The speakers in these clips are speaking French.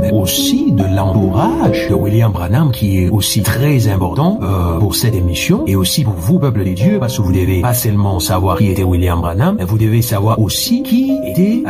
mais aussi de l'entourage de William Branham, qui est aussi très important pour cette émission et aussi pour vous, peuple de Dieu, parce que vous devez pas seulement savoir qui était William Branham, mais vous devez savoir aussi qui étaient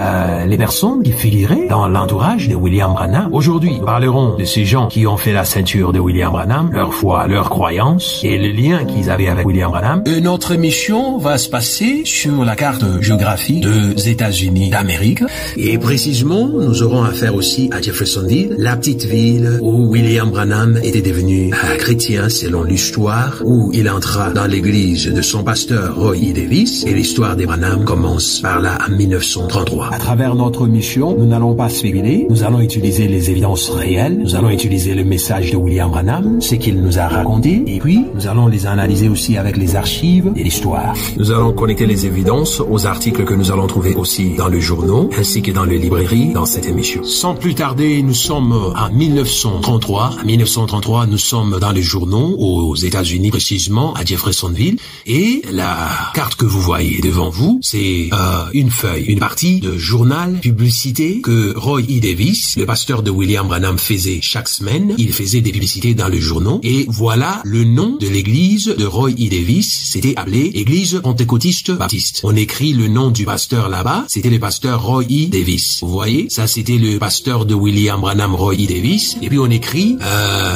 les personnes qui figuraient dans l'entourage de William Branham. Aujourd'hui, nous parlerons de ces gens qui ont fait la ceinture de William Branham, leur foi, leur croyance et le lien qu'ils avaient avec William Branham. Notre émission va se passer sur la carte géographique des États-Unis d'Amérique et précisément, nous aurons affaire aussi à Jeffersonville, la petite ville où William Branham était devenu chrétien selon l'histoire, où il entra dans l'église de son pasteur Roy E. Davis, et l'histoire des Branham commence par là en 1933. À travers notre mission, nous n'allons pas spéculer, nous allons utiliser les évidences réelles, nous allons utiliser le message de William Branham, ce qu'il nous a raconté, et puis nous allons les analyser aussi avec les archives et l'histoire. Nous allons connecter les évidences aux articles que nous allons trouver aussi dans le journaux, ainsi que dans les librairies dans cette émission. Sans plus tarder, nous sommes en 1933. En 1933, nous sommes dans les journaux aux États-Unis, précisément à Jeffersonville, et la carte que vous voyez devant vous, c'est une feuille, une partie de journal publicité que Roy E. Davis, le pasteur de William Branham, faisait chaque semaine. Il faisait des publicités dans le journal, et voilà le nom de l'église de Roy E. Davis. C'était appelé Église Pentecôtiste Baptiste. On écrit le nom du pasteur là-bas, c'était le pasteur Roy E. Davis. Vous voyez, ça c'était le pasteur de William Branham, Roy E. Davis. Et puis on écrit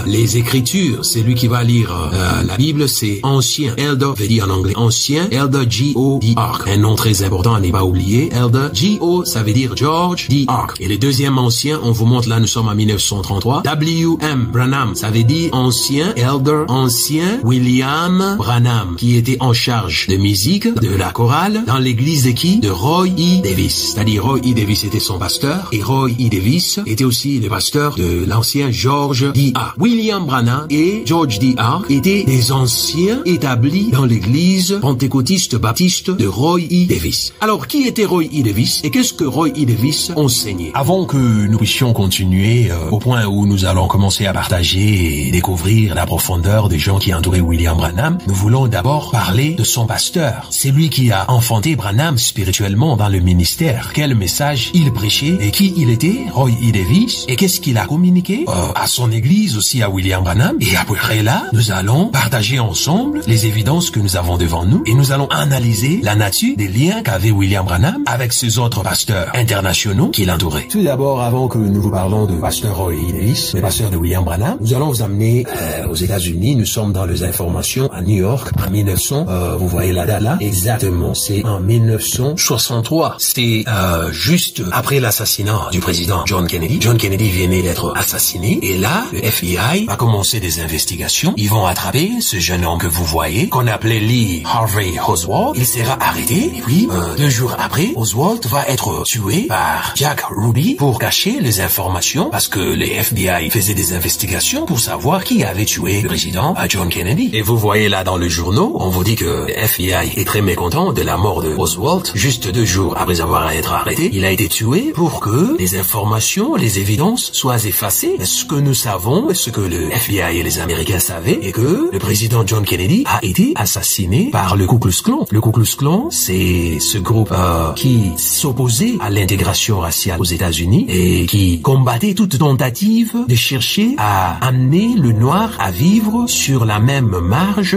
les écritures. C'est lui qui va lire la Bible, c'est ancien. Elder veut dire en anglais ancien. Elder G.O.D. Ark. Un nom très important à ne pas oublier. Elder G.O. ça veut dire George D. Ark. Et le deuxième ancien, on vous montre là, nous sommes en 1933. W.M. Branham, ça veut dire ancien. Elder ancien William Branham, qui était en charge de musique de la chorale dans l'église de qui? De Roy E. Davis. C'est-à-dire Roy E. Davis était son pasteur et Roy E. Davis était aussi le pasteur de l'ancien George D. Ark. William Branham et George D. Ark étaient des anciens établis dans l'église pentecôtiste baptiste de Roy E. Davis. Alors, qui était Roy E. Davis et qu'est-ce que Roy E. Davis enseignait? Avant que nous puissions continuer au point où nous allons commencer à partager et découvrir la profondeur des gens qui entouraient William Branham, nous voulons d'abord parler de son pasteur. C'est lui qui a enfanté Branham spirituellement dans le ministère. Quel message il prêchait et qui il était, Roy E. Davis, et qu'est-ce qu'il a communiqué à son église, aussi à William Branham. Et après là, nous allons partager ensemble les évidences que nous avons devant nous et nous allons analyser la nature des liens qu'avait William Branham avec ses autres pasteurs internationaux qui l'entouraient. Tout d'abord, avant que nous vous parlons de pasteur Roy E. Davis, le pasteur de William Branham, nous allons vous amener aux États-Unis. Nous sommes dans les informations à New York en 1900. Vous voyez la date là? Exactement. C'est en 1963. C'était juste après l'assassinat du président John Kennedy. John Kennedy venait d'être assassiné et là, le FBI va commencer des investigations. Ils vont attraper ce jeune homme que vous voyez, qu'on appelait Lee Harvey Oswald. Il sera arrêté et puis 2 jours après, Oswald va être tué par Jack Ruby pour cacher les informations parce que les FBI faisaient des investigations pour savoir qui avait tué le président John Kennedy. Et vous voyez là dans le journal, on vous dit que le FBI est très mécontent de la mort de Oswald. Juste 2 jours après avoir été arrêté, il a été tué pour que les informations, les évidences soient effacées. Ce que nous savons, ce que le FBI et les Américains savaient, est que le président John Kennedy a été assassiné par le Ku Klux Klan. Le Ku Klux Klan, c'est ce groupe qui s'opposait à l'intégration raciale aux États-Unis et qui combattait toute tentative de chercher à amener le noir à vivre sur la même marge,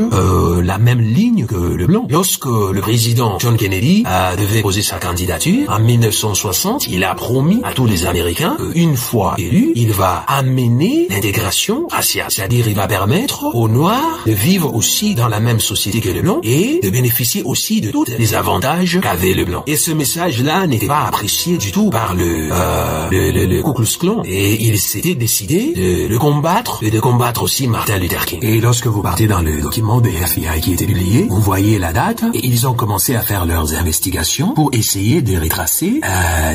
la même ligne que le blanc. Lorsque le président John Kennedy devait poser sa candidature en 1960, il a promis à tous les Américains qu'une fois élu, il va amener l'intégration raciale, c'est-à-dire il va permettre aux Noirs de vivre aussi dans la même société que le blanc et de bénéficier aussi de tous les avantages qu'avait le blanc. Et ce message-là n'était pas apprécié du tout par le Ku Klux Klan et il s'était décidé de le combattre et de combattre aussi Martin Luther King. Et lorsque vous partez dans le document des FBI qui était publié, vous voyez la date et ils ont commencé à faire leurs investigations pour essayer de retracer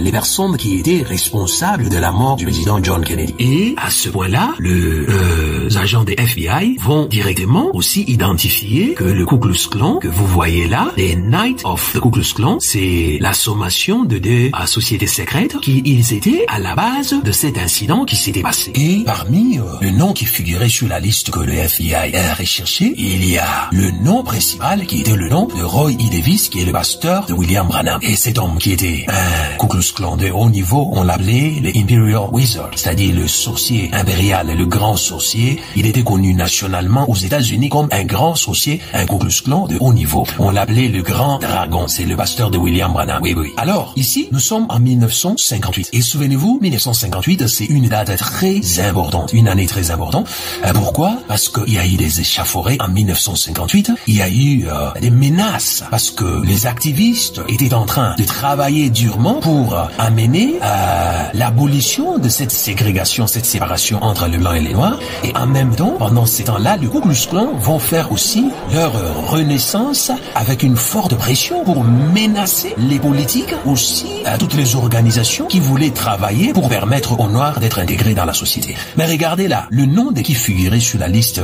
les personnes qui étaient responsables de la mort du président John Kennedy. Et à ce point-là, les agents des FBI vont directement aussi identifier que le Ku Klux Klan que vous voyez là, les Knights of the Ku Klux Klan, c'est la sommation de 2 sociétés secrètes qui ils étaient à la base de cet incident qui s'était passé. Et parmi le nom qui figurait sur la liste que le FBI a recherché, il y a le nom principal qui était le nom de Roy E. Davis, qui est le pasteur de William Branham. Et cet homme qui était un Ku Klux Klan de haut niveau, on l'appelait le Imperial Imperial Wizard, c'est-à-dire le sorcier impérial, le grand sorcier. Il était connu nationalement aux États-Unis comme un grand sorcier, un Ku Klux Klan de haut niveau. On l'appelait le grand dragon. C'est le pasteur de William Branham. Oui, oui. Alors, ici, nous sommes en 1958. Et souvenez-vous, 1958, c'est une date très importante, une année très importante. Pourquoi? Parce qu'il y a eu des échauffourées en 1958. Il y a eu des menaces parce que les activistes étaient en train de travailler durement pour amener l'abolition de cette ségrégation, cette séparation entre les blancs et les noirs. Et en même temps, pendant ces temps-là, le Ku Klux Klan vont faire aussi leur renaissance avec une forte pression pour menacer les politiques, aussi toutes les organisations qui voulaient travailler pour permettre aux Noirs d'être intégrés dans la société. Mais regardez là, le nom de qui figurait sur la liste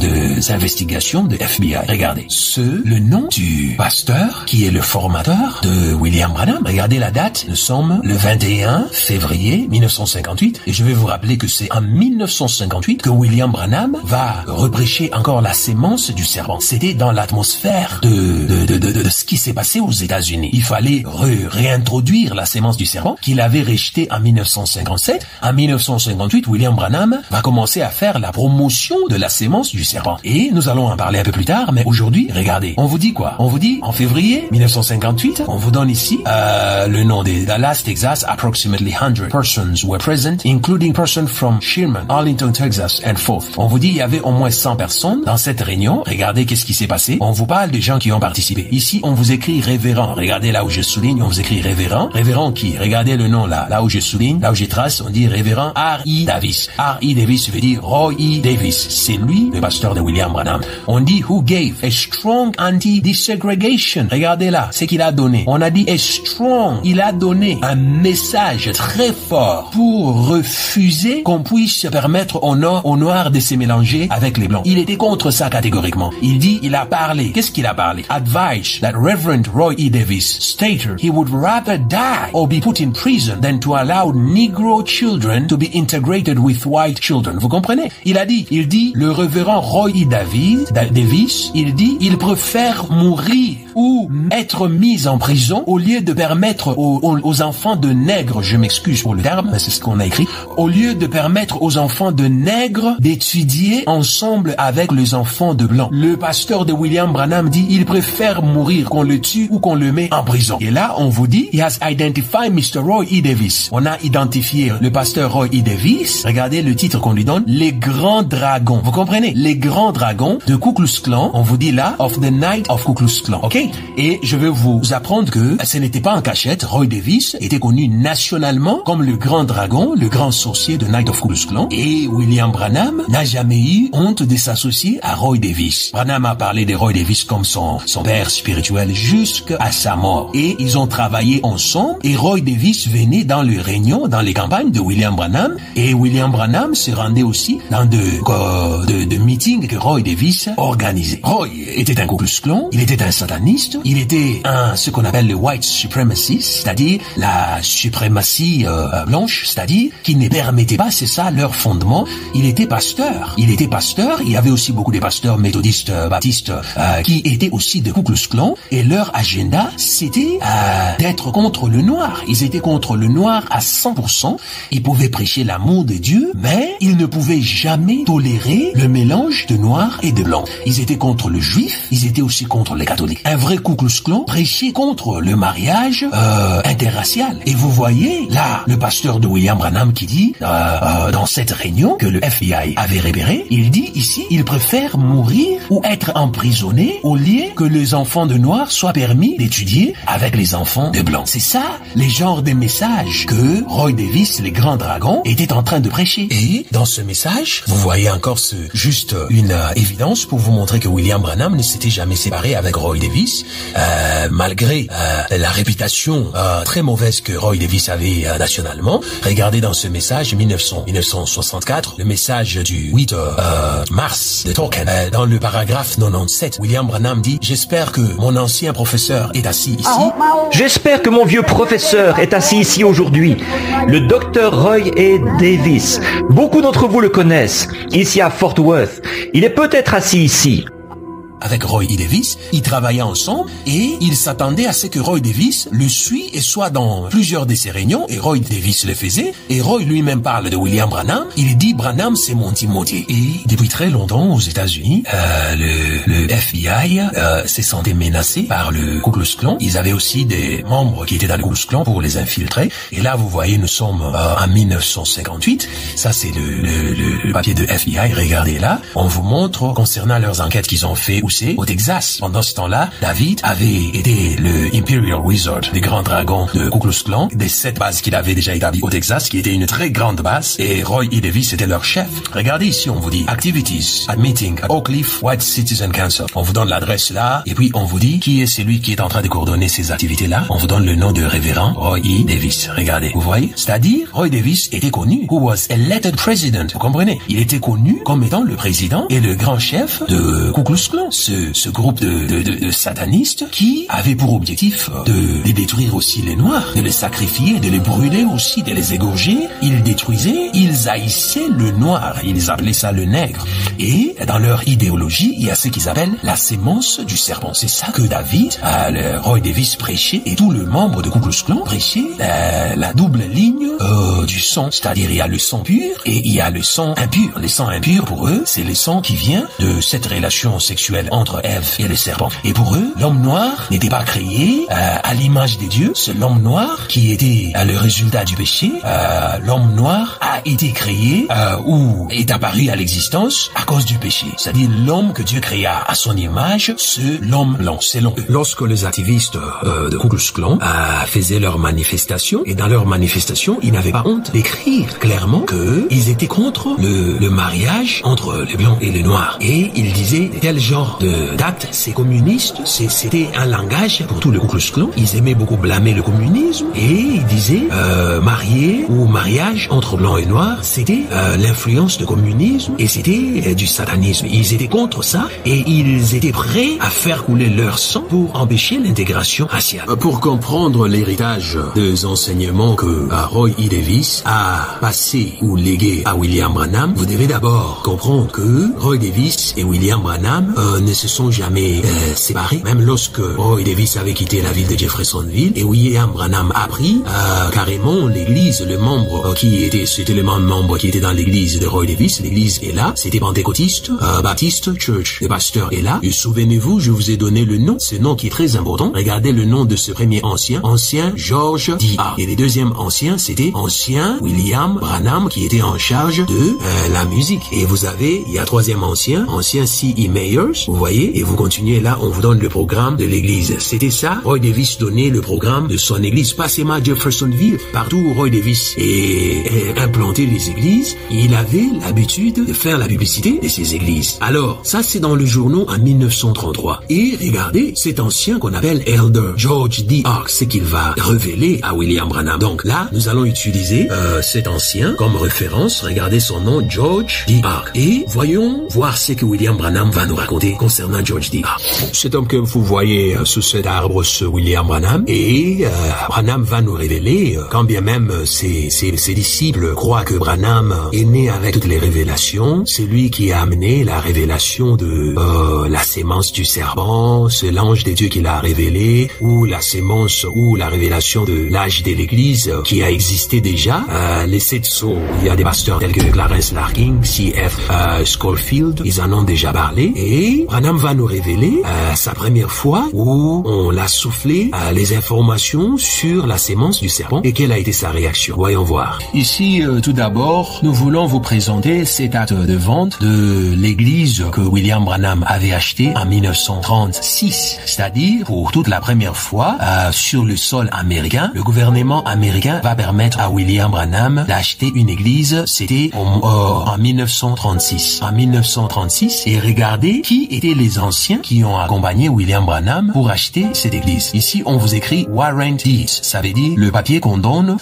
des investigations de FBI. Regardez, le nom du pasteur qui est le formateur de William Branham. Regardez la date, nous sommes le 21 février 1958 et je vais vous rappeler que c'est en 1958 que William Branham va reprêcher encore la sémence du serpent. C'était dans l'atmosphère de ce qui s'est passé aux États-Unis. Il fallait réintroduire la sémence du serpent qu'il avait rejetée en 1957. En 1958, William Branham va commencer à faire la promotion de la sémence du serpent. Et nous allons en parler un peu plus tard, mais aujourd'hui, regardez, on vous dit quoi? On vous dit, en février 1958, on vous donne ici le nom de Dallas, Texas. Approximately 100 persons were present, including persons from Sherman, Arlington, Texas, and forth. On vous dit, il y avait au moins 100 personnes dans cette réunion. Regardez qu'est-ce qui s'est passé. On vous parle des gens qui ont participé. Ici, on vous écrit révérend. Regardez là où je souligne, on vous écrit révérend. Révérend qui? Regardez le nom là. Là où je souligne, là où je trace, on dit révérend R.E. Davis. R.E. Davis veut dire Roy E. Davis. C'est lui, le pasteur de William Branham. On dit who gave a strong anti-desegregation. Regardez là, ce qu'il a donné. On a dit a strong. Il a donné un message très fort pour refuser qu'on puisse permettre aux Noirs de se mélanger avec les Blancs. Il était contre ça catégoriquement. Il a parlé. Qu'est-ce qu'il a parlé? Advice that Reverend Roy E. Davis stated he would rather die or be put in prison than to allow Negro children to be integrated with white children. Vous comprenez? Il dit, le révérend Roy E. Davis, il dit, il préfère mourir ou être mis en prison au lieu de permettre aux enfants de nègres, je m'excuse pour le terme, mais c'est ce qu'on a écrit, au lieu de permettre aux enfants de nègres d'étudier ensemble avec les enfants de blancs. Le pasteur de William Branham dit, il préfère mourir qu'on le tue ou qu'on le met en prison. Et là, on vous dit, he has identified Mr. Roy E. Davis. On a identifié le pasteur Roy E. Davis. Regardez le titre qu'on lui donne, les grands dragons. Vous comprenez? Les grands dragons de Ku Klux Klan. On vous dit là, of the Night of Ku Klux Klan. Ok? Et je vais vous apprendre que ce n'était pas en cachette. Roy Davis était connu nationalement comme le grand dragon, le grand sorcier de Night of Ku Klux Klan. Et William Branham n'a jamais eu honte de s'associer à Roy Davis. Branham a parlé de Roy Davis comme son père spirituel jusqu'à sa mort. Et ils ont travaillé ensemble. Et Roy Davis venait dans les réunions, dans les campagnes de William Branham. Et William Branham se rendait aussi dans de meetings que Roy Davis organisait. Roy était un Ku Klux Klan, il était un sataniste, il était ce qu'on appelle le white supremacist, c'est-à-dire la suprématie blanche, c'est-à-dire qui ne permettait pas, c'est ça leur fondement. Il était pasteur. Il y avait aussi beaucoup de pasteurs méthodistes, baptistes, qui étaient aussi de Ku Klux Klan, et leur agenda, c'était d'être contre le noir. Ils étaient contre le noir à 100%. Ils pouvaient prêcher l'amour de Dieu, mais ils ne pouvaient jamais tolérer le mélange de noir et de blanc. Ils étaient contre le juif, ils étaient aussi contre les catholiques. Un vrai Ku Klux Klan prêchait contre le mariage interracial. Et vous voyez, là, le pasteur de William Branham qui dit, dans cette réunion que le FBI avait repéré, il dit ici, il préfère mourir ou être emprisonné au lieu que les enfants de noirs soient permis d'étudier avec les enfants de blancs. C'est ça, les genres de messages que Roy Davis, les grands dragons, était en train de prêcher. Et dans ce message, vous voyez encore juste une évidence pour vous montrer que William Branham ne s'était jamais séparé avec Roy Davis, malgré la réputation très mauvaise que Roy Davis avait nationalement. Regardez dans ce message 1964, le message du 8 mars de Tolkien. Dans le paragraphe 97, William Branham dit « J'espère que mon ancien professeur est assis ici. » J'espère que mon vieux professeur est assis ici aujourd'hui, le docteur Roy E. Davis. Beaucoup d'entre vous le connaissent, ici à Fort Worth. Il est peut-être assis ici. avec Roy E. Davis. Ils travaillaient ensemble et ils s'attendaient à ce que Roy Davis le suit et soit dans plusieurs de ses réunions. Et Roy Davis le faisait. Et Roy lui-même parle de William Branham. Il dit Branham, c'est mon Timothée. Et depuis très longtemps aux États-Unis, le FBI s'est senti menacé par le Ku Klux Klan. Ils avaient aussi des membres qui étaient dans le Ku Klux Klan pour les infiltrer. Et là, vous voyez, nous sommes en 1958. Ça, c'est le papier de FBI. Regardez là. On vous montre concernant leurs enquêtes qu'ils ont fait où c'est au Texas. Pendant ce temps-là, David avait été le Imperial Wizard, des grands dragons de Ku Klux Klan, des 7 bases qu'il avait déjà établies au Texas, qui était une très grande base. Et Roy E. Davis était leur chef. Regardez ici, on vous dit Activities at meeting at Oak Cliff White Citizen Council. On vous donne l'adresse là, et puis on vous dit qui est celui qui est en train de coordonner ces activités-là. On vous donne le nom de révérend Roy E. Davis. Regardez, vous voyez? C'est-à-dire, Roy Davis était connu, who was elected president. Vous comprenez? Il était connu comme étant le président et le grand chef de Ku Klux Klan, ce groupe de satanistes qui avait pour objectif de détruire aussi les Noirs, de les sacrifier, de les brûler aussi, de les égorger. Ils détruisaient, ils haïssaient le noir, ils appelaient ça le nègre. Et dans leur idéologie, il y a ce qu'ils appellent la sémence du serpent. C'est ça que David, le Roy Davis prêchait, et tout le membre de Ku Klux Klan prêchait la double ligne du sang. C'est-à-dire, il y a le sang pur et il y a le sang impur. Le sang impur, pour eux, c'est le sang qui vient de cette relation sexuelle entre Ève et le serpent. Et pour eux, l'homme noir n'était pas créé à l'image de Dieu. C'est l'homme noir qui était le résultat du péché. L'homme noir a été créé ou est apparu à l'existence à cause du péché. C'est-à-dire l'homme que Dieu créa à son image, c'est l'homme blanc, selon eux. Lorsque les activistes de Ku Klux Klan faisaient leurs manifestations, et dans leurs manifestations, ils n'avaient pas honte d'écrire clairement qu'ils étaient contre le mariage entre les blancs et les noirs. Et ils disaient tel genre d'acte, c'est communiste, c'était un langage pour tout le Ku Klux Klan. Ils aimaient beaucoup blâmer le communisme et ils disaient marier ou mariage entre blancs et noirs, c'était l'influence du communisme et c'était du satanisme. Ils étaient contre ça et ils étaient prêts à faire couler leur sang pour empêcher l'intégration raciale. Pour comprendre l'héritage des enseignements que Roy E. Davis a passé ou légué à William Branham, vous devez d'abord comprendre que Roy Davis et William Branham ne se sont jamais séparés. Même lorsque Roy Davis avait quitté la ville de Jeffersonville et William Branham a pris carrément l'église, c'était le membre qui était dans l'église de Roy Davis. L'église est là, c'était pentecôtiste, Baptiste Church. Le pasteur est là. Et souvenez-vous, je vous ai donné le nom, ce nom qui est très important. Regardez le nom de ce premier ancien George D. Et le deuxième ancien, c'était ancien William Branham qui était en charge de la musique. Et vous avez, il y a troisième ancien C.E. Mayers, vous voyez, et vous continuez là, on vous donne le programme de l'église. C'était ça, Roy Davis donnait le programme de son église, pas seulement à Jeffersonville, partout où Roy Davis implanté les églises, il avait l'habitude de faire la publicité de ces églises. Alors, ça c'est dans le journal en 1933. Et regardez, cet ancien qu'on appelle Elder George D. Ark, ce qu'il va révéler à William Branham. Donc là, nous allons utiliser cet ancien comme référence. Regardez son nom, George D. Ark. Et voyons voir ce que William Branham va nous raconter concernant George D. Ark. Cet homme que vous voyez sous cet arbre, c'est William Branham. Et Branham va nous révéler, quand bien même ses disciples croient que Branham est né avec toutes les révélations, c'est lui qui a amené la révélation de la sémence du serpent, c'est l'ange de Dieu qui l'a révélé, ou la sémence ou la révélation de l'âge de l'église qui a existé déjà. Les 7 sceaux, il y a des pasteurs tels que Clarence Larkin, C.F. Schofield, ils en ont déjà parlé, et Branham va nous révéler sa première fois où on l'a soufflé les informations sur la sémence du serpent et quelle a été sa réaction. Voyons voir. Ici, tout d'abord, nous voulons vous présenter cet acte de vente de l'église que William Branham avait acheté en 1936. C'est-à-dire, pour toute la première fois, sur le sol américain, le gouvernement américain va permettre à William Branham d'acheter une église. C'était en 1936. En 1936, et regardez qui étaient les anciens qui ont accompagné William Branham pour acheter cette église. Ici, on vous écrit warrant deeds. Ça veut dire le papier qu'on donne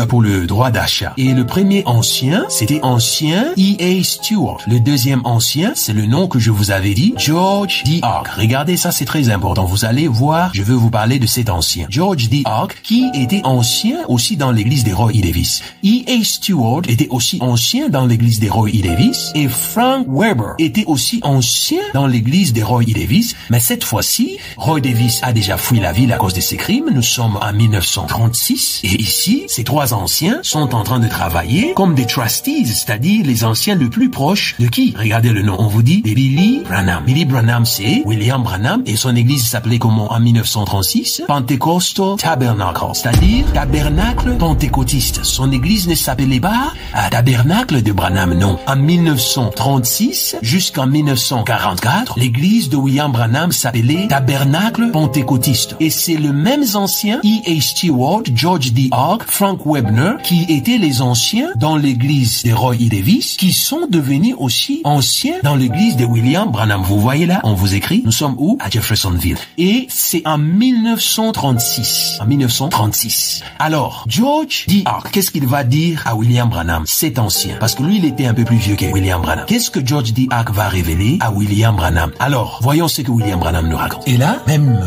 pour le droit d'achat. Et le premier ancien, c'était ancien E.A. Stewart. Le deuxième ancien, c'est le nom que je vous avais dit, George D. Ark. Regardez ça, c'est très important. Vous allez voir, je veux vous parler de cet ancien. George D. Ark, qui était ancien aussi dans l'église de Roy E. Davis. E.A. Stewart était aussi ancien dans l'église de Roy E. Davis. Et Frank Weber était aussi ancien dans l'église l'église de Roy E. Davis, mais cette fois-ci, Roy Davis a déjà fui la ville à cause de ses crimes. Nous sommes en 1936 et ici, ces trois anciens sont en train de travailler comme des trustees, c'est-à-dire les anciens le plus proches de qui? Regardez le nom, on vous dit de Billy Branham. Billy Branham, c'est William Branham et son église s'appelait comment en 1936? Pentecostal Tabernacle, c'est-à-dire tabernacle pentecôtiste. Son église ne s'appelait pas tabernacle de Branham, non. En 1936 jusqu'en 1944, l'église de William Branham s'appelait tabernacle pentecôtiste. Et c'est le même ancien E.A. Stewart, George D. Ark, Frank Webner, qui étaient les anciens dans l'église de Roy E. Davis, qui sont devenus aussi anciens dans l'église de William Branham. Vous voyez là, on vous écrit, nous sommes où? À Jeffersonville. Et c'est en 1936. En 1936. Alors, George D. Ark, qu'est-ce qu'il va dire à William Branham, cet ancien? Parce que lui, il était un peu plus vieux que William Branham. Qu'est-ce que George D. Ark va révéler à William Branham? Alors, voyons ce que William Branham nous raconte. Et là, même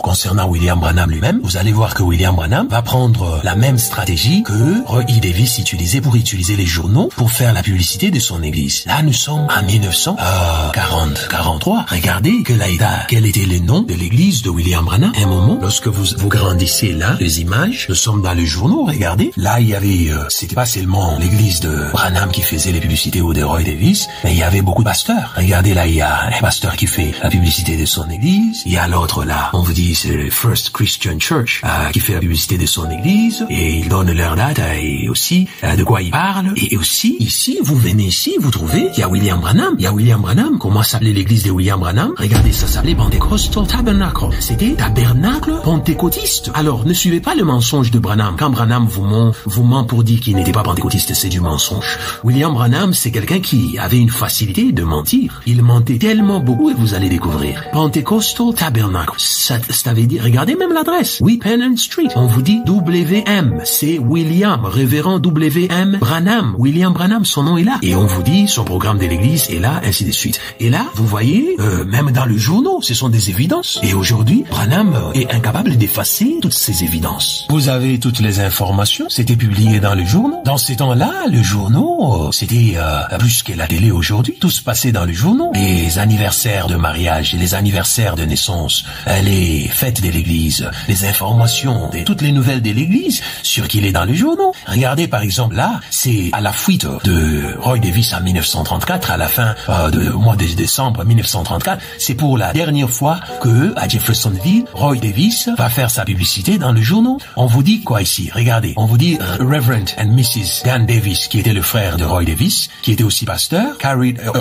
concernant William Branham lui-même, vous allez voir que William Branham va prendre la même stratégie que Roy E. Davis utilisait pour utiliser les journaux pour faire la publicité de son église. Là, nous sommes en 1943. Regardez quel était le nom de l'église de William Branham. Un moment, lorsque vous grandissez là, les images, nous sommes dans les journaux, regardez. Là, il y avait, c'était pas seulement l'église de Branham qui faisait les publicités ou de Roy Davis, mais il y avait beaucoup de pasteurs. Regardez là, il y a un pasteur qui fait la publicité de son église. Il y a l'autre là, on vous dit, c'est le First Christian Church, qui fait la publicité de son église, et il donne leur date, et aussi, de quoi il parle. Et aussi, ici, vous venez ici, vous trouvez, il y a William Branham. Il y a William Branham. Comment s'appelait l'église de William Branham? Regardez, ça s'appelait Pentecostal Tabernacle. C'était tabernacle pentecôtiste. Alors, ne suivez pas le mensonge de Branham. Quand Branham vous ment pour dire qu'il n'était pas pentecôtiste, c'est du mensonge. William Branham, c'est quelqu'un qui avait une facilité de mentir. Il mentait tellement beaucoup et vous allez découvrir. Pentecostal Tabernacle. Ça veut dire, regardez même l'adresse. Oui, Pennant Street. On vous dit WM. C'est William, révérend WM Branham. William Branham, son nom est là. Et on vous dit, son programme de l'église est là, ainsi de suite. Et là, vous voyez, même dans le journal, ce sont des évidences. Et aujourd'hui, Branham est incapable d'effacer toutes ces évidences. Vous avez toutes les informations, c'était publié dans le journal. Dans ces temps-là, le journal, c'était plus que la télé aujourd'hui. Tout se passait dans le journal. Les anniversaires de mariage, les anniversaires de naissance, les fêtes de l'église, les informations, toutes les nouvelles de l'église, sur qu'il est dans le journal. Regardez par exemple là, c'est à la fuite de Roy Davis en 1934, à la fin du mois de décembre 1934. C'est pour la dernière fois que à Jeffersonville, Roy Davis va faire sa publicité dans le journal. On vous dit quoi ici? Regardez, on vous dit Reverend and Mrs. Dan Davis, qui était le frère de Roy Davis, qui était aussi pasteur.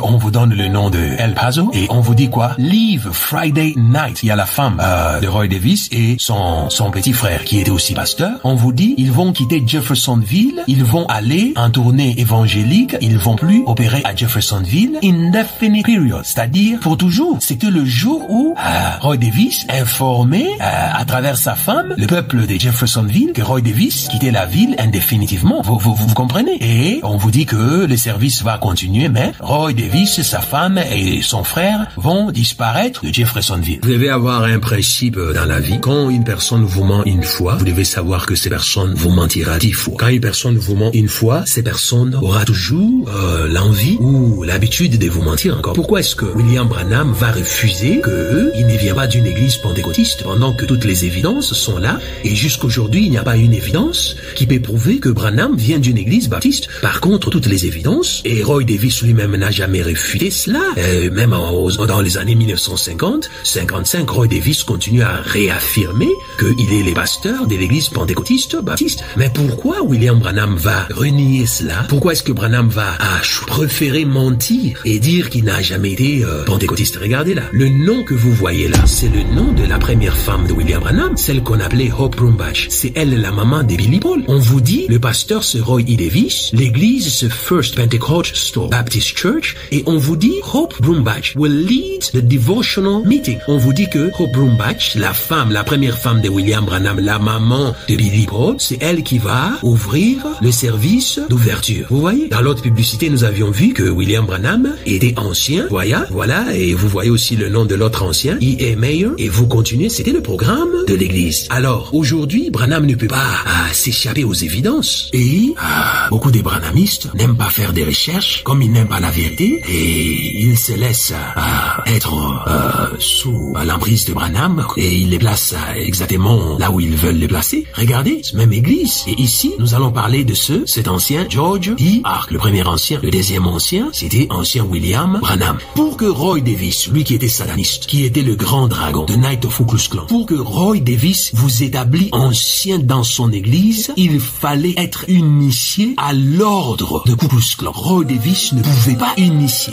On vous donne le nom de El Paso et on vous dit quoi? Leave Friday night. Il y a la femme de Roy Davis et son petit frère qui était aussi pasteur. On vous dit, ils vont quitter Jeffersonville, ils vont aller en tournée évangélique, ils vont plus opérer à Jeffersonville indefinite period, c'est-à-dire pour toujours. C'était le jour où Roy Davis informait à travers sa femme le peuple de Jeffersonville que Roy Davis quittait la ville indéfinitivement. Vous comprenez? Et on vous dit que le service va continuer, mais Roy Davis, sa femme et son frère vont disparaître de Jeffersonville. Vous devez avoir un principe dans la vie. Quand une personne vous ment une fois, vous devez savoir que cette personne vous mentira 10 fois. Quand une personne vous ment une fois, cette personne aura toujours l'envie ou l'habitude de vous mentir encore. Pourquoi est-ce que William Branham va refuser qu'il ne vient pas d'une église pentecôtiste pendant que toutes les évidences sont là et jusqu'aujourd'hui il n'y a pas une évidence qui peut prouver que Branham vient d'une église baptiste? Par contre, toutes les évidences, et Roy Davis lui-même n'a jamais réfuté cela, même dans les années 1950-55, Roy Davis continue à réaffirmer qu'il est le pasteur de l'église pentecôtiste baptiste. Mais pourquoi William Branham va renier cela? Pourquoi est-ce que Branham va préférer mentir et dire qu'il n'a jamais été pentecôtiste? Regardez là, le nom que vous voyez là, c'est le nom de la première femme de William Branham, celle qu'on appelait Hope Brumbach. C'est elle la maman de Billy Paul. On vous dit, le pasteur c'est Roy E. Davis, l'église c'est First Pentecostal Baptist Church, et on vous dit Hope Brumbach will lead the devotional meeting. On vous dit que Hope Brumbach, la première femme de William Branham, la maman de Billy Paul, c'est elle qui va ouvrir le service d'ouverture. Vous voyez? Dans l'autre publicité, nous avions vu que William Branham était ancien. Voilà, et vous voyez aussi le nom de l'autre ancien, E.A. Mayer, et vous continuez, c'était le programme de l'église. Alors, aujourd'hui, Branham ne peut pas s'échapper aux évidences. Et beaucoup des branhamistes n'aiment pas faire des recherches, comme ils n'aiment pas la vérité, et ils se laissent à être sous l'emprise de Branham et il les place exactement là où ils veulent les placer. Regardez, cette même église. Et ici, nous allons parler de cet ancien George D. Ark. Le premier ancien, le deuxième ancien, c'était ancien William Branham. Pour que Roy Davis, lui qui était sataniste, qui était le grand dragon de Night of Ku Klux Klan, pour que Roy Davis vous établit ancien dans son église, il fallait être initié à l'ordre de Ku Klux Klan. Roy Davis ne pouvait pas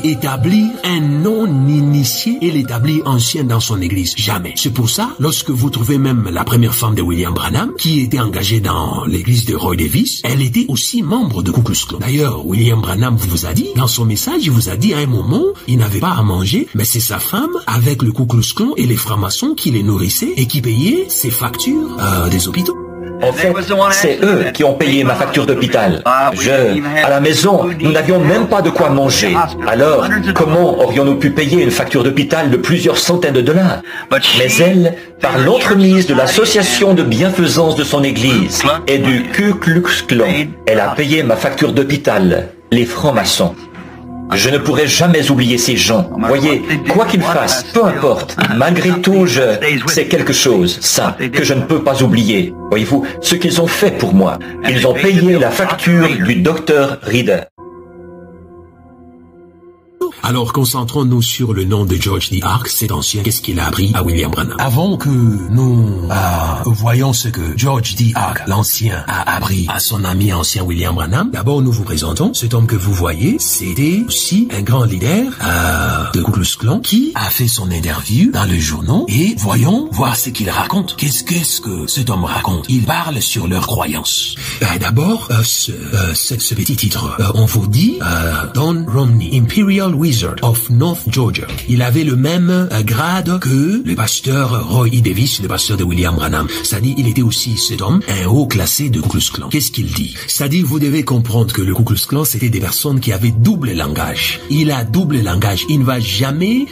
établir un non-initié et l'établir ancien dans son église. Jamais. C'est pour ça, lorsque vous trouvez même la première femme de William Branham, qui était engagée dans l'église de Roy Davis, elle était aussi membre de Ku Klux Klan. D'ailleurs, William Branham vous a dit, dans son message, il vous a dit à un moment, il n'avait pas à manger, mais c'est sa femme, avec le Ku Klux Klan et les francs-maçons qui les nourrissaient et qui payaient ses factures des hôpitaux. En fait, c'est eux qui ont payé ma facture d'hôpital. À la maison, nous n'avions même pas de quoi manger. Alors, comment aurions-nous pu payer une facture d'hôpital de plusieurs centaines de dollars? Mais elle, par l'entremise de l'association de bienfaisance de son église et du Ku Klux Klan, elle a payé ma facture d'hôpital, les francs-maçons. Je ne pourrai jamais oublier ces gens. Voyez, quoi qu'ils fassent, peu importe, malgré tout, c'est quelque chose, ça, que je ne peux pas oublier. Voyez-vous, ce qu'ils ont fait pour moi. Ils ont payé la facture du docteur Reader. Alors, concentrons-nous sur le nom de George D. Ark, cet ancien. Qu'est-ce qu'il a appris à William Branham? Avant que nous voyons ce que George D. Ark, l'ancien, a appris à son ami ancien William Branham, d'abord nous vous présentons cet homme que vous voyez. C'était aussi un grand leader de Ku Klux Klan qui a fait son interview dans le journal et voyons voir ce qu'il raconte. Qu'est-ce que cet homme raconte? Il parle sur leurs croyances. D'abord, ce petit titre, on vous dit Don Romney, Imperial Wizard of North Georgia. Il avait le même grade que le pasteur Roy E. Davis, le pasteur de William Branham. C'est-à-dire, il était aussi cet homme, un haut classé de Ku Klux Klan. Qu'est-ce qu'il dit? C'est-à-dire, vous devez comprendre que le Ku Klux Klan, c'était des personnes qui avaient double langage. Il a double langage. Il ne va jamais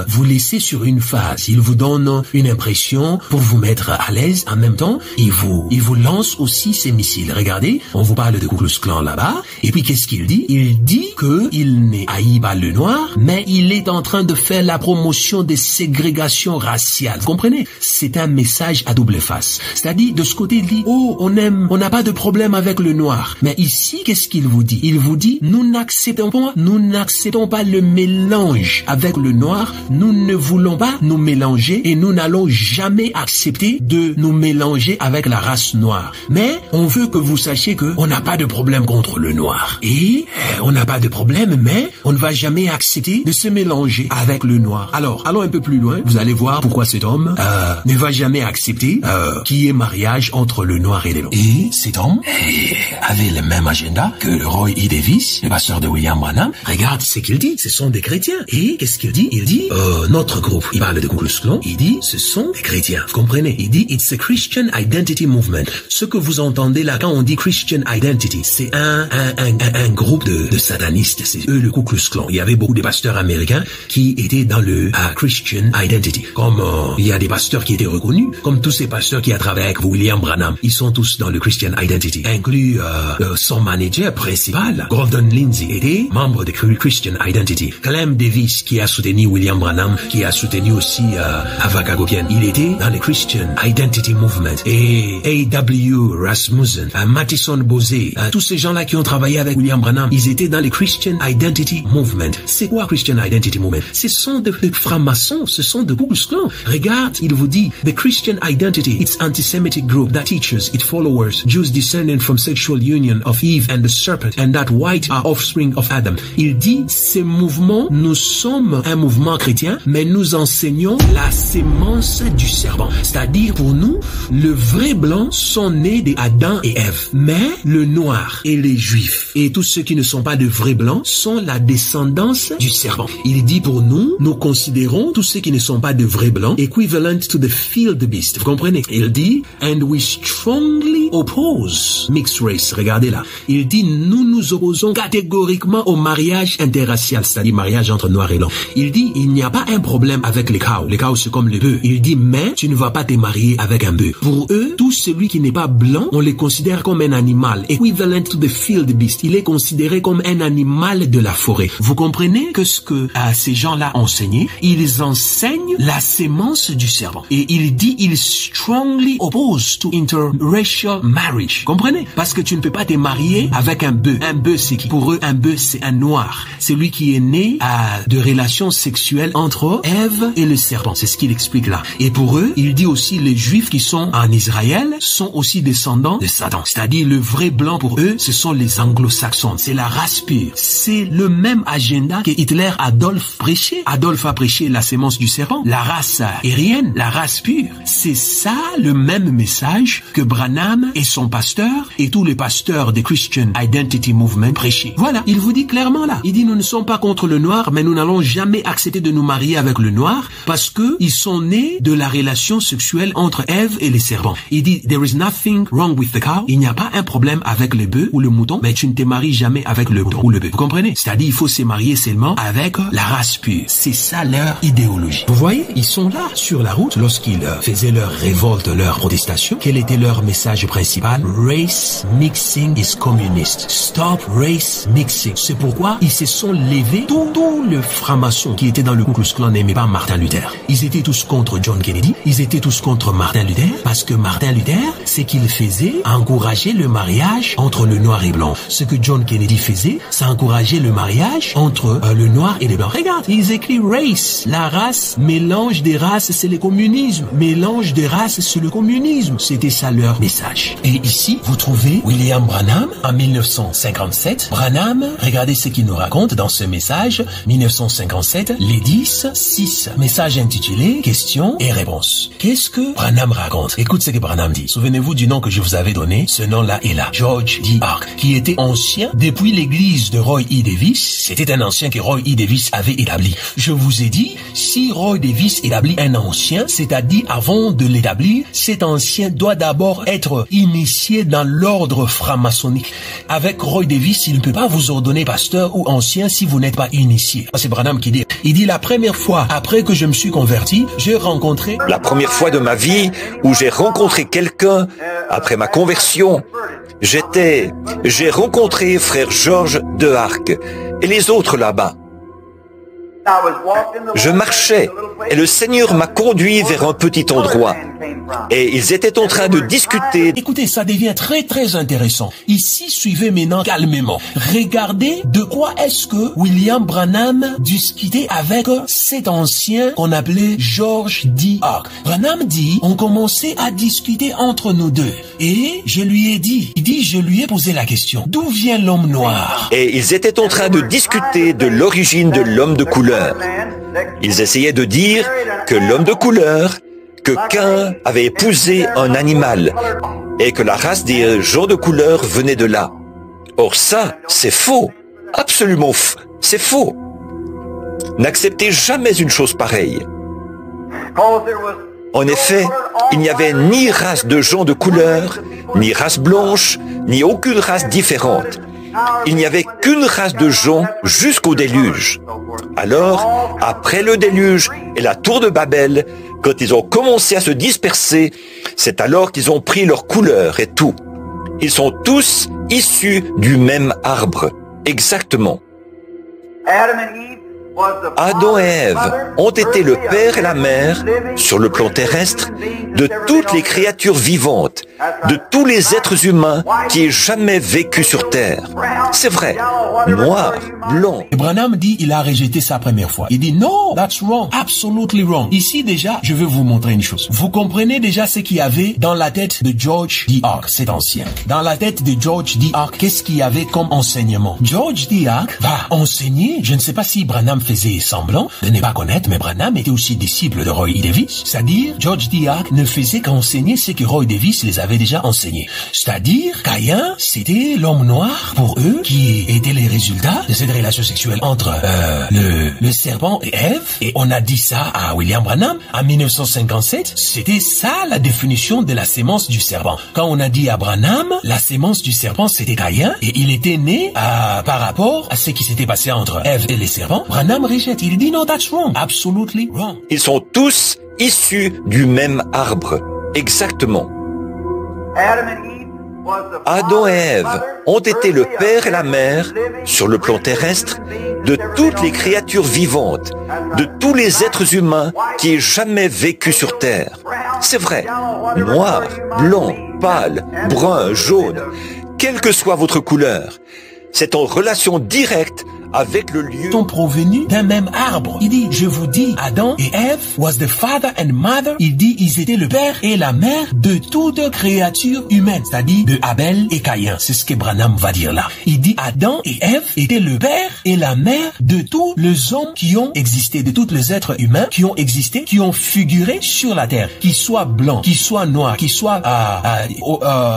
vous laisser sur une phase. Il vous donne une impression pour vous mettre à l'aise. En même temps, il vous lance aussi ses missiles. Regardez, on vous parle de Ku Klux Klan là-bas. Et puis, qu'est-ce qu'il dit? Il dit qu'il n'est haï pas le noir, mais il est en train de faire la promotion des ségrégations raciales. Vous comprenez? C'est un message à double face. C'est-à-dire, de ce côté, il dit, oh, on n'a pas de problème avec le noir. Mais ici, qu'est-ce qu'il vous dit? Il vous dit, nous n'acceptons pas le mélange avec le noir. Nous ne voulons pas nous mélanger et nous n'allons jamais accepter de nous mélanger avec la race noire. Mais on veut que vous sachiez que on n'a pas de problème contre le noir. Et on n'a pas de problème, mais on ne va jamais accepter de se mélanger avec le noir. Alors, allons un peu plus loin. Vous allez voir pourquoi cet homme ne va jamais accepter qu'il y ait mariage entre le noir et les blancs. Et cet homme avait le même agenda que Roy E. Davis, le pasteur de William Branham. Regarde ce qu'il dit. Ce sont des chrétiens. Et qu'est-ce qu'il dit? Il dit, notre groupe, il parle de Ku Klux Klan, il dit, ce sont des chrétiens. Vous comprenez? Il dit, it's a Christian Identity Movement. Ce que vous entendez là, quand on dit Christian Identity, c'est un groupe de satanistes. C'est eux, le Ku Klux Klan. Il y avait beaucoup de pasteurs américains qui étaient dans le Christian Identity. Comme il y a des pasteurs qui étaient reconnus, comme tous ces pasteurs qui a travaillé avec William Branham, ils sont tous dans le Christian Identity, inclus son manager principal, Gordon Lindsay, était membre de Christian Identity. Clem Davis, qui a soutenu William Branham, qui a soutenu aussi Ava Gopian, il était dans le Christian Identity Movement. Et A.W. Rasmussen, Mattison Bosé, tous ces gens-là qui ont travaillé avec William Branham, ils étaient dans le Christian Identity Movement. C'est quoi Christian Identity Movement? Ce sont des francs-maçons, ce sont des Ku Klux Klan. Regarde, il vous dit, the Christian Identity, it's anti-Semitic group that teaches its followers, Jews descended from sexual union of Eve and the serpent, and that white are offspring of Adam. Il dit, ces mouvements, nous sommes un mouvement chrétien, mais nous enseignons la sémence du serpent. C'est-à-dire, pour nous, le vrai blanc sont nés d'Adam et Ève. Mais le noir et les juifs et tous ceux qui ne sont pas de vrais blancs sont la descendance du serpent. Il dit pour nous, nous considérons tous ceux qui ne sont pas de vrais blancs equivalent to the field beast. Vous comprenez? Il dit, and we strongly oppose mixed race. Regardez là. Il dit, nous nous opposons catégoriquement au mariage interracial, c'est-à-dire mariage entre noirs et blancs. Il dit, il n'y a pas un problème avec les cows. Les cows, c'est comme les bœufs. Il dit, mais tu ne vas pas te marier avec un bœuf. Pour eux, tout celui qui n'est pas blanc, on les considère comme un animal. Equivalent to the field beast. Il est considéré comme un animal de la forêt. Vous comprenez que ce que ces gens-là enseignaient, ils enseignent la sémence du serpent. Et il dit, il strongly oppose to interracial marriage. Comprenez? Parce que tu ne peux pas te marier avec un bœuf. Un bœuf, c'est qui? Pour eux, un bœuf, c'est un noir. C'est lui qui est né de relations sexuelles entre Ève et le serpent. C'est ce qu'il explique là. Et pour eux, il dit aussi, les Juifs qui sont en Israël sont aussi descendants de Satan. C'est-à-dire, le vrai blanc pour eux, ce sont les anglo-saxons. C'est la race pure. C'est le même agenda que Hitler, Adolphe prêchait. Adolphe a prêché la sémence du serpent, la race aryenne, la race pure. C'est ça le même message que Branham et son pasteur et tous les pasteurs des Christian Identity Movement prêchaient. Voilà, il vous dit clairement là. Il dit, nous ne sommes pas contre le noir, mais nous n'allons jamais accepter de nous marier avec le noir parce que ils sont nés de la relation sexuelle entre Ève et les serpents. Il dit, there is nothing wrong with the cow. Il n'y a pas un problème avec le bœuf ou le mouton, mais tu ne te maries jamais avec le mouton ou le bœuf. Vous comprenez? C'est-à-dire, il faut se marier seulement avec la race pure. C'est ça leur idéologie. Vous voyez, ils sont là sur la route lorsqu'ils faisaient leur révolte, leur protestation. Quel était leur message principal? Race mixing is communist. Stop race mixing. C'est pourquoi ils se sont levés. Tout le franc-maçon qui était dans le Ku Klux Klan n'aimait pas Martin Luther. Ils étaient tous contre John Kennedy. Ils étaient tous contre Martin Luther parce que Martin Luther, ce qu'il faisait, encourageait le mariage entre le noir et blanc. Ce que John Kennedy faisait, ça encourageait le mariage entre le noir et les blancs. Regarde, ils écrivent race. La race, mélange des races, c'est le communisme. Mélange des races, c'est le communisme. C'était ça leur message. Et ici, vous trouvez William Branham en 1957. Branham, regardez ce qu'il nous raconte dans ce message, 1957, les 10-6. Message intitulé questions et réponses. Qu'est-ce que Branham raconte? Écoute ce que Branham dit. Souvenez-vous du nom que je vous avais donné. Ce nom-là est là. George D. Ark, qui était ancien depuis l'église de Roy E. Davis. C'était un ancien que Roy E. Davis avait établi. Je vous ai dit, si Roy Davis établit un ancien, c'est-à-dire avant de l'établir, cet ancien doit d'abord être initié dans l'ordre franc-maçonnique. Avec Roy Davis, il ne peut pas vous ordonner pasteur ou ancien si vous n'êtes pas initié. C'est Branham qui dit. Il dit, la première fois après que je me suis converti, j'ai rencontré... La première fois de ma vie où j'ai rencontré quelqu'un après ma conversion, j'ai rencontré frère George de Arc et les autres là-bas. Je marchais et le Seigneur m'a conduit vers un petit endroit et ils étaient en train de discuter. Écoutez, ça devient très très intéressant. Ici, suivez maintenant calmement. Regardez de quoi est-ce que William Branham discutait avec cet ancien qu'on appelait George D. Ark. Branham dit, on commençait à discuter entre nous deux et je lui ai dit, je lui ai posé la question, d'où vient l'homme noir? Et ils étaient en train de discuter de l'origine de l'homme de couleur. Ils essayaient de dire que l'homme de couleur, que Caïn avait épousé un animal et que la race des gens de couleur venait de là. Or ça, c'est faux. Absolument faux. C'est faux. N'acceptez jamais une chose pareille. En effet, il n'y avait ni race de gens de couleur, ni race blanche, ni aucune race différente. Il n'y avait qu'une race de gens jusqu'au déluge. Alors, après le déluge et la tour de Babel, quand ils ont commencé à se disperser, c'est alors qu'ils ont pris leur couleur et tout. Ils sont tous issus du même arbre. Exactement. Adam et Ève ont été le père et la mère, sur le plan terrestre, de toutes les créatures vivantes, de tous les êtres humains qui aient jamais vécu sur Terre. C'est vrai, noir, blanc. Et Branham dit, il a rejeté sa première fois. Il dit, no, that's wrong, absolutely wrong. Ici déjà, je vais vous montrer une chose. Vous comprenez déjà ce qu'il y avait dans la tête de George D. Ark, cet ancien. Dans la tête de George D. Ark, qu'est-ce qu'il y avait comme enseignement? George D. Ark va enseigner, je ne sais pas si Branham faisait semblant de ne pas connaître, mais Branham était aussi disciple de Roy E. Davis. C'est-à-dire, George D. Ark ne faisait qu'enseigner ce que Roy Davis les avait déjà enseigné. C'est-à-dire, Caïn, c'était l'homme noir pour eux, qui était les résultats de cette relation sexuelle entre le serpent et Ève. Et on a dit ça à William Branham en 1957. C'était ça la définition de la sémence du serpent. Quand on a dit à Branham, la sémence du serpent c'était Caïn, et il était né par rapport à ce qui s'était passé entre Ève et les serpents, Branham rejette. Il dit, no, that's wrong. Absolutely wrong. Ils sont tous issus du même arbre. Exactement. Adam et Ève ont été le père et la mère, sur le plan terrestre, de toutes les créatures vivantes, de tous les êtres humains qui aient jamais vécu sur Terre. C'est vrai, noir, blanc, pâle, brun, jaune, quelle que soit votre couleur, c'est en relation directe avec le lieu. Sont provenus d'un même arbre. Il dit, je vous dis, Adam et Ève was the father and mother. Il dit, ils étaient le père et la mère de toute créature humaine, c'est-à-dire de Abel et Caïn. C'est ce que Branham va dire là. Il dit, Adam et Ève étaient le père et la mère de tous les hommes qui ont existé, de tous les êtres humains qui ont existé, qui ont figuré sur la terre, qu'ils soient blancs, qu'ils soient noirs, qu'ils soient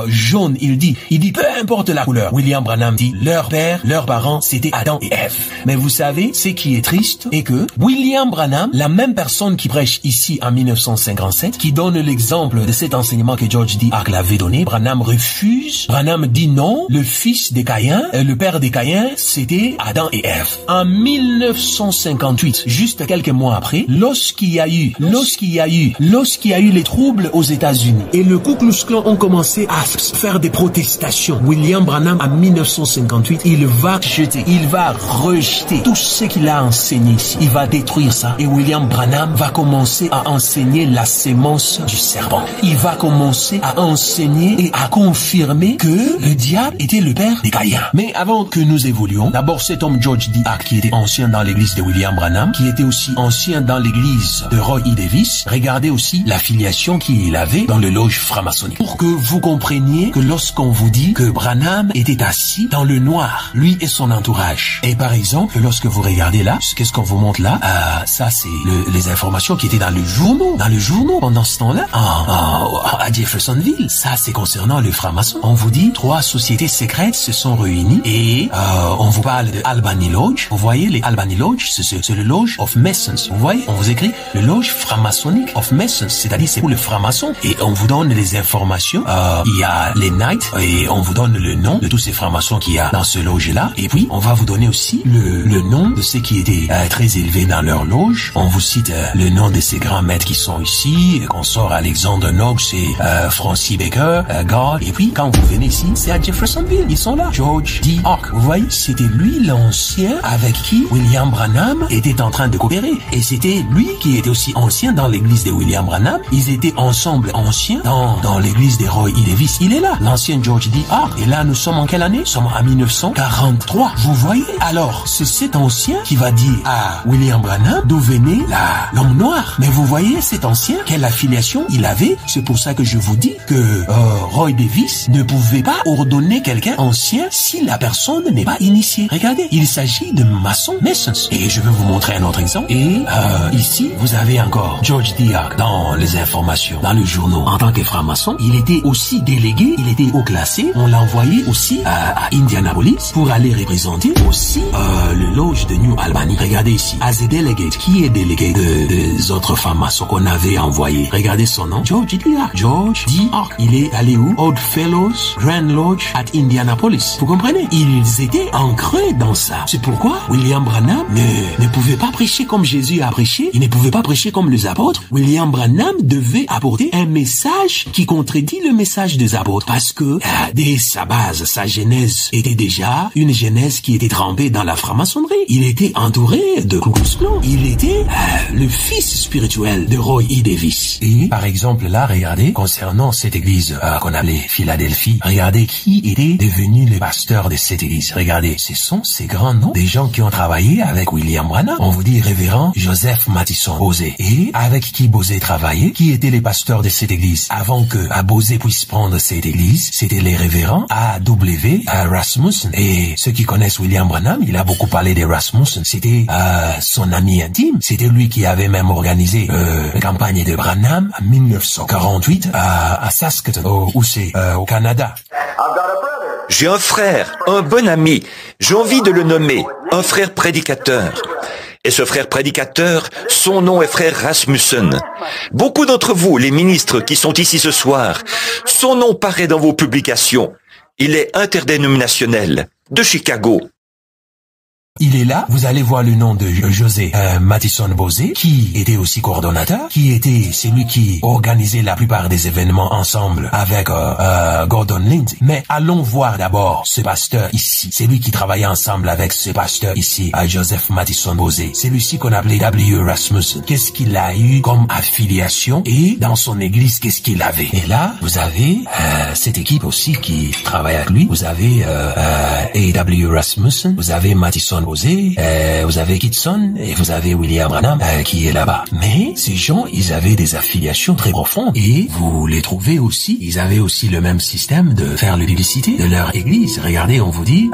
jaunes. Il dit, peu importe la couleur. William Branham dit, leur père, leurs parents, c'était Adam et Ève. Mais vous savez, ce qui est triste est que William Branham, la même personne qui prêche ici en 1957, qui donne l'exemple de cet enseignement que George D. Ark l'avait donné, Branham refuse. Branham dit non, le fils de Caïn, le père de Caïn, c'était Adam et Ève. En 1958, juste quelques mois après, lorsqu'il y a eu les troubles aux États-Unis et le Ku Klux Klan ont commencé à faire des protestations, William Branham en 1958, il va rejeter tout ce qu'il a enseigné ici. Il va détruire ça. Et William Branham va commencer à enseigner la sémence du serpent. Il va commencer à enseigner et à confirmer que le diable était le père de Caïn. Mais avant que nous évoluions, d'abord cet homme George D. Ark, qui était ancien dans l'église de William Branham, qui était aussi ancien dans l'église de Roy E. Davis, regardez aussi l'affiliation qu'il avait dans le loge franc-maçonnique. Pour que vous compreniez que lorsqu'on vous dit que Branham était assis dans le noir, lui et son entourage. Et par exemple, lorsque vous regardez là, qu'est-ce qu'on vous montre là? Ça, c'est les informations qui étaient dans le journaux. Dans le journaux, pendant ce temps-là, à Jeffersonville. Ça, c'est concernant le franc-maçon. On vous dit, 3 sociétés secrètes se sont réunies et on vous parle de Albany Lodge. Vous voyez, les Albany Lodge, c'est le Lodge of Masons. Vous voyez, on vous écrit le Lodge franc-maçonnique of Masons, c'est-à-dire c'est pour le franc-maçon. Et on vous donne les informations. Il y a les Knights et on vous donne le nom de tous ces francs-maçons qu'il y a dans ce loge-là. Et puis, on va vous donner aussi le nom de ceux qui étaient très élevés dans leur loge. On vous cite le nom de ces grands maîtres qui sont ici, qu'on sort Alexander Knox et Francis Baker, God. Et puis, quand vous venez ici, c'est à Jeffersonville. Ils sont là. George D. Ark. Vous voyez, c'était lui l'ancien avec qui William Branham était en train de coopérer. Et c'était lui qui était aussi ancien dans l'église de William Branham. Ils étaient ensemble anciens dans l'église de Roy E. Davis. Il est là, l'ancien George D. Ark. Et là, nous sommes en quelle année? Nous sommes en 1943. Vous voyez? Alors, c'est cet ancien qui va dire à William Branham d'où venait l'homme noir. Mais vous voyez, cet ancien, quelle affiliation il avait. C'est pour ça que je vous dis que Roy Davis ne pouvait pas ordonner quelqu'un ancien si la personne n'est pas initiée. Regardez, il s'agit de Masons. Et je vais vous montrer un autre exemple. Et ici, vous avez encore George D. Ark dans les informations, dans le journal. En tant que franc-maçon, il était aussi délégué, il était haut classé. On l'a envoyé aussi à Indianapolis pour aller représenter aussi le loge de New Albany. Regardez ici, as a delegate, qui est délégué des autres francs-maçons qu'on avait envoyé. Regardez son nom, George D. Ark. George D. Ark. Il est allé où? Old Fellows Grand Lodge at Indianapolis. Vous comprenez? Ils étaient ancrés dans ça. C'est pourquoi William Branham ne pouvait pas prêcher comme Jésus a prêché. Il ne pouvait pas prêcher comme les apôtres. William Branham devait apporter un message qui contredit le message des apôtres parce que dès sa base, sa genèse était déjà une genèse qui était trempée dans la franc-maçonnerie. Il était entouré de Ku Klux Klan. Il était le fils spirituel de Roy E. Davis. Et par exemple là, regardez, concernant cette église qu'on appelait Philadelphie, regardez qui était devenu le pasteur de cette église. Regardez, ce sont ces grands noms des gens qui ont travaillé avec William Branham. On vous dit révérend Joseph Mattison Bosé. Et avec qui Bosé travaillait, qui était les pasteurs de cette église avant que Bosé puisse prendre cette église, c'était les révérends A.W. Rasmussen. Et ceux qui connaissent William Branham, il a beaucoup parlé de Rasmussen. C'était son ami intime. C'était lui qui avait même organisé la campagne de Branham en 1948 à Saskatoon, où c'est au Canada. J'ai un frère, un bon ami, j'ai envie de le nommer, un frère prédicateur. Et ce frère prédicateur, son nom est frère Rasmussen. Beaucoup d'entre vous, les ministres qui sont ici ce soir, son nom paraît dans vos publications. Il est interdénominationnel, de Chicago. Il est là, vous allez voir le nom de José Mattison Bosé, qui était aussi coordonnateur, qui était celui qui organisait la plupart des événements ensemble avec Gordon Lindsay. Mais allons voir d'abord ce pasteur ici. C'est lui qui travaillait ensemble avec ce pasteur ici, Joseph Mattison Bosé. C'est lui-ci qu'on appelait W. Rasmussen. Qu'est-ce qu'il a eu comme affiliation et dans son église, qu'est-ce qu'il avait? Et là, vous avez cette équipe aussi qui travaille avec lui. Vous avez A.W. Rasmussen, vous avez Mattison Bosé, vous avez Kitson et vous avez William Branham qui est là-bas. Mais ces gens, ils avaient des affiliations très profondes et vous les trouvez aussi, ils avaient aussi le même système de faire la publicité de leur église. Regardez, on vous dit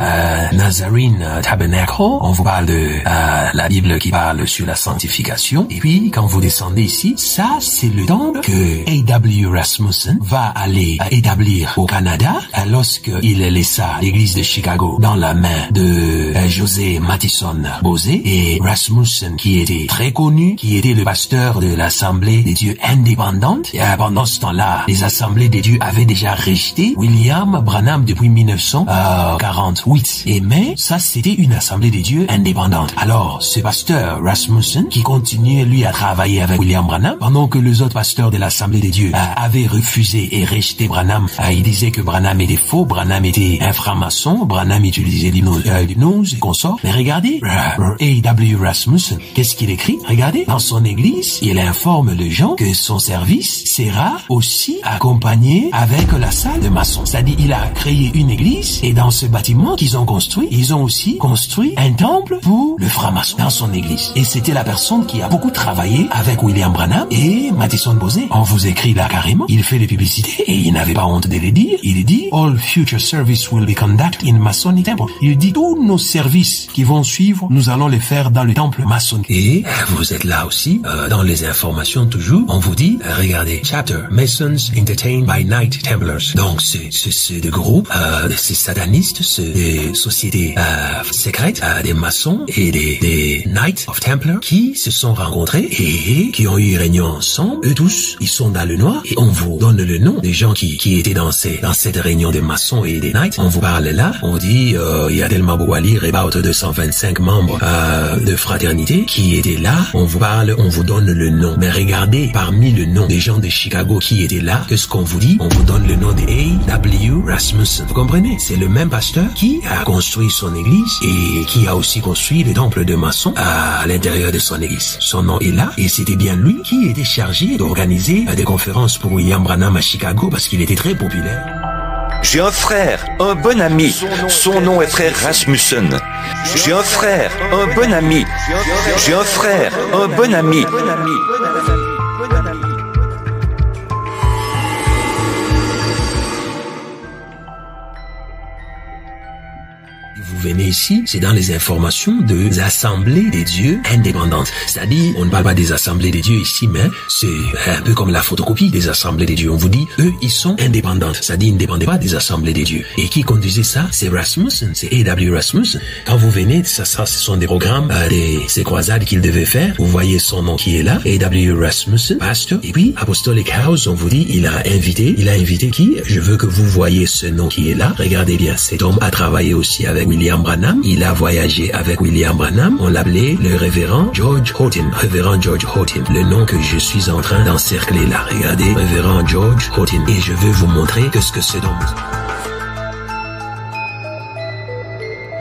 Nazarene Tabernacle, on vous parle de la Bible qui parle sur la sanctification. Et puis, quand vous descendez ici, ça, c'est le temple que A.W. Rasmussen va aller établir au Canada lorsqu'il laissa l'église de Chicago dans la main de José Mattison Bosé et Rasmussen, qui était très connu, qui était le pasteur de l'Assemblée des dieux indépendante. Et pendant ce temps-là, les Assemblées des dieux avaient déjà rejeté William Branham depuis 1948. Et mais ça, c'était une Assemblée des dieux indépendante. Alors, ce pasteur Rasmussen, qui continuait lui à travailler avec William Branham, pendant que les autres pasteurs de l'Assemblée des dieux avaient refusé et rejeté Branham, il disait que Branham était faux, Branham était un franc-maçon, Branham utilisait l'hypnose et consorts. Mais regardez, A.W. Rasmussen, qu'est-ce qu'il écrit? Regardez, dans son église, il informe les gens que son service sera aussi accompagné avec la salle de maçon. C'est-à-dire, il a créé une église et dans ce bâtiment qu'ils ont construit, ils ont aussi construit un temple pour le franc-maçon dans son église. Et c'était la personne qui a beaucoup travaillé avec William Branham et Mattison Bosé. On vous écrit là carrément, il fait les publicités et il n'avait pas honte de les dire. Il dit, all future service will be conducted in Masonic Temple. Il dit, tous nos services qui vont suivre, nous allons les faire dans le temple maçonnique. Et vous êtes là aussi, dans les informations toujours, on vous dit, regardez, chapter, Masons entertained by Night Templars. Donc, c'est des groupes, ces satanistes, des sociétés secrètes, des maçons et des Knights of Templar qui se sont rencontrés et qui ont eu une réunion ensemble. Eux tous, ils sont dans le noir et on vous donne le nom des gens qui étaient dans cette réunion des maçons et des Knights. On vous parle là, on dit, il y a tellement beau à lire, about 225 membres de fraternité qui étaient là. On vous parle, on vous donne le nom. Mais regardez, parmi le nom des gens de Chicago qui étaient là, qu'est-ce qu'on vous dit? On vous donne le nom de A.W. Rasmussen. Vous comprenez? C'est le même pasteur qui a construit son église et qui a aussi construit le temple de maçon à l'intérieur de son église. Son nom est là et c'était bien lui qui était chargé d'organiser des conférences pour William Branham à Chicago parce qu'il était très populaire. J'ai un frère, un bon ami. Son nom est frère Rasmussen. J'ai un frère, un bon ami. J'ai un frère, un bon ami. Vous venez ici, c'est dans les informations des assemblées des dieux indépendantes. C'est-à-dire, on ne parle pas des assemblées des dieux ici, mais c'est un peu comme la photocopie des assemblées des dieux. On vous dit, eux, ils sont indépendants. C'est-à-dire, ils ne dépendaient pas des assemblées des dieux. Et qui conduisait ça? C'est Rasmussen, c'est A.W. Rasmussen. Quand vous venez, ça, ce sont des programmes, ces croisades qu'il devait faire. Vous voyez son nom qui est là, A.W. Rasmussen, pasteur. Et puis, Apostolic House, on vous dit, il a invité qui? Je veux que vous voyez ce nom qui est là. Regardez bien, cet homme a travaillé aussi avec William Branham. Il a voyagé avec William Branham. On l'appelait le révérend George Houghton. Révérend George Houghton. Le nom que je suis en train d'encercler là. Regardez, révérend George Houghton. Et je vais vous montrer ce que c'est donc.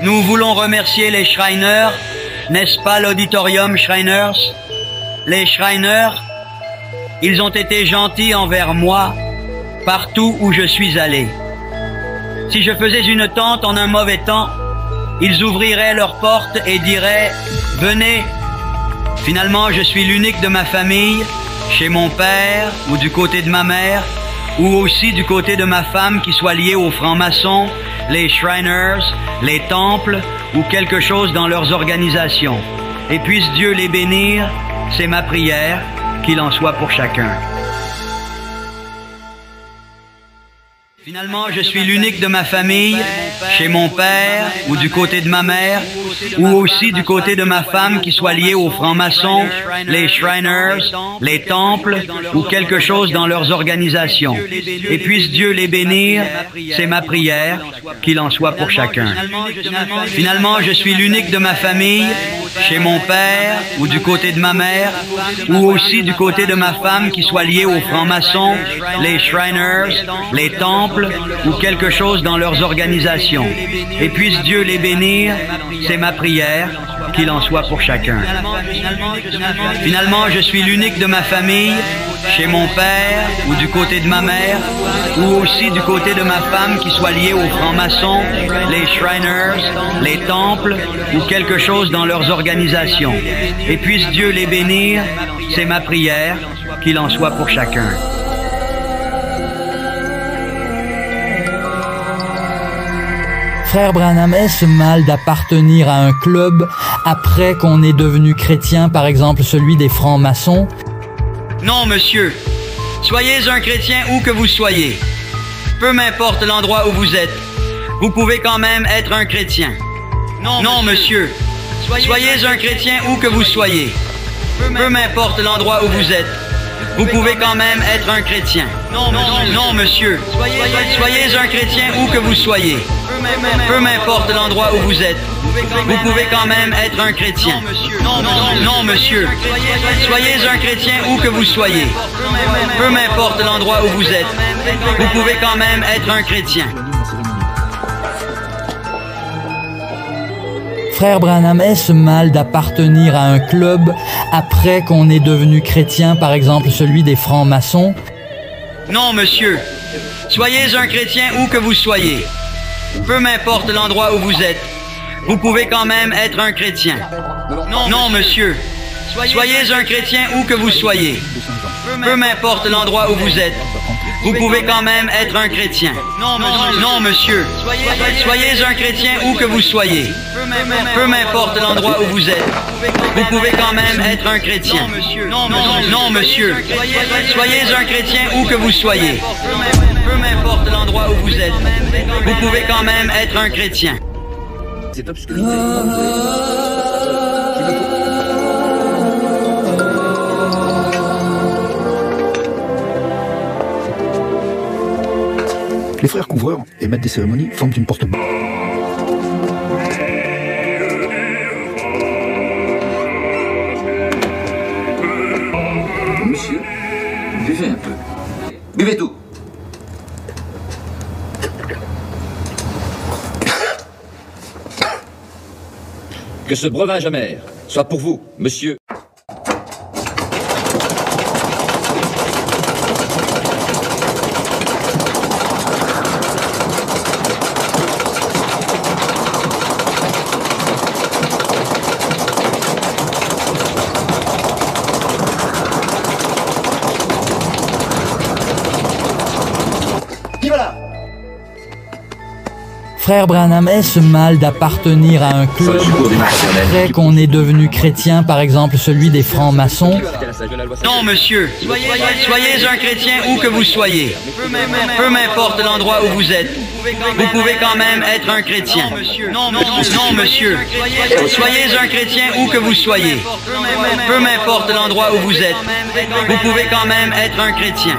Nous voulons remercier les Shriners, n'est-ce pas l'auditorium Shriners? Les Shriners, ils ont été gentils envers moi partout où je suis allé. Si je faisais une tente en un mauvais temps, ils ouvriraient leurs portes et diraient « Venez ». Finalement, je suis l'unique de ma famille, chez mon père ou du côté de ma mère, ou aussi du côté de ma femme qui soit liée aux francs-maçons, les Shriners, les temples ou quelque chose dans leurs organisations. Et puisse Dieu les bénir, c'est ma prière, qu'il en soit pour chacun. Finalement, je suis l'unique de ma famille, chez mon père, ou du côté de ma mère, ou aussi du côté de ma femme qui soit liée aux francs-maçons, les Shriners, les temples, ou quelque chose dans leurs organisations. Et puisse Dieu les bénir, c'est ma prière, qu'il en soit pour chacun. Finalement, je suis l'unique de ma famille, chez mon père, ou du côté de ma mère, ou aussi du côté de ma femme qui soit liée aux francs-maçons, les Shriners, les temples, ou quelque chose dans leurs organisations. Et puisse Dieu les bénir, c'est ma prière, qu'il en soit pour chacun. Finalement, je suis l'unique de ma famille, chez mon père, ou du côté de ma mère, ou aussi du côté de ma femme qui soit liée aux francs-maçons, les Shriners, les temples, ou quelque chose dans leurs organisations. Et puisse Dieu les bénir, c'est ma prière, qu'il en soit pour chacun. Frère Branham, est-ce mal d'appartenir à un club après qu'on est devenu chrétien, par exemple celui des francs-maçons? Non, monsieur. Soyez un chrétien où que vous soyez. Peu m'importe l'endroit où vous êtes. Vous pouvez quand même être un chrétien. Non, monsieur. Soyez un chrétien où que vous soyez. Peu m'importe l'endroit où vous êtes. Vous pouvez quand même être un chrétien. Non, monsieur. Soyez un chrétien où que vous soyez. Peu m'importe l'endroit où vous êtes. Vous pouvez quand même être un chrétien. Non, monsieur. Soyez un chrétien où que vous soyez. Peu m'importe l'endroit où vous êtes. Vous pouvez quand même être un chrétien. Frère Branham, est-ce mal d'appartenir à un club après qu'on est devenu chrétien, par exemple celui des francs-maçons? Non, monsieur. Soyez un chrétien où que vous soyez. Peu m'importe l'endroit où vous êtes. Vous pouvez quand même être un chrétien. Non, monsieur. Soyez un chrétien où que vous soyez. Peu m'importe l'endroit où vous êtes. Vous pouvez quand même être un chrétien. Non, monsieur. Soyez un chrétien où que vous soyez. Peu m'importe l'endroit où vous êtes. Vous pouvez quand même être un chrétien. Non, monsieur. Soyez un chrétien où que vous soyez. Peu m'importe l'endroit où vous êtes. Vous pouvez quand même être un chrétien. Cette obscurité. Les frères couvreurs et maîtres des cérémonies forment une porte. Monsieur, buvez un peu. Buvez tout. Que ce breuvage amer soit pour vous, monsieur. Frère Branham, est-ce mal d'appartenir à un club après qu'on est devenu chrétien, par exemple celui des francs-maçons? Non, monsieur. Soyez un chrétien où que vous soyez. Peu m'importe l'endroit où vous êtes. Vous pouvez quand même être un chrétien. Non, monsieur. Soyez un chrétien où que vous soyez. Peu m'importe l'endroit où vous êtes. Vous pouvez quand même être un chrétien.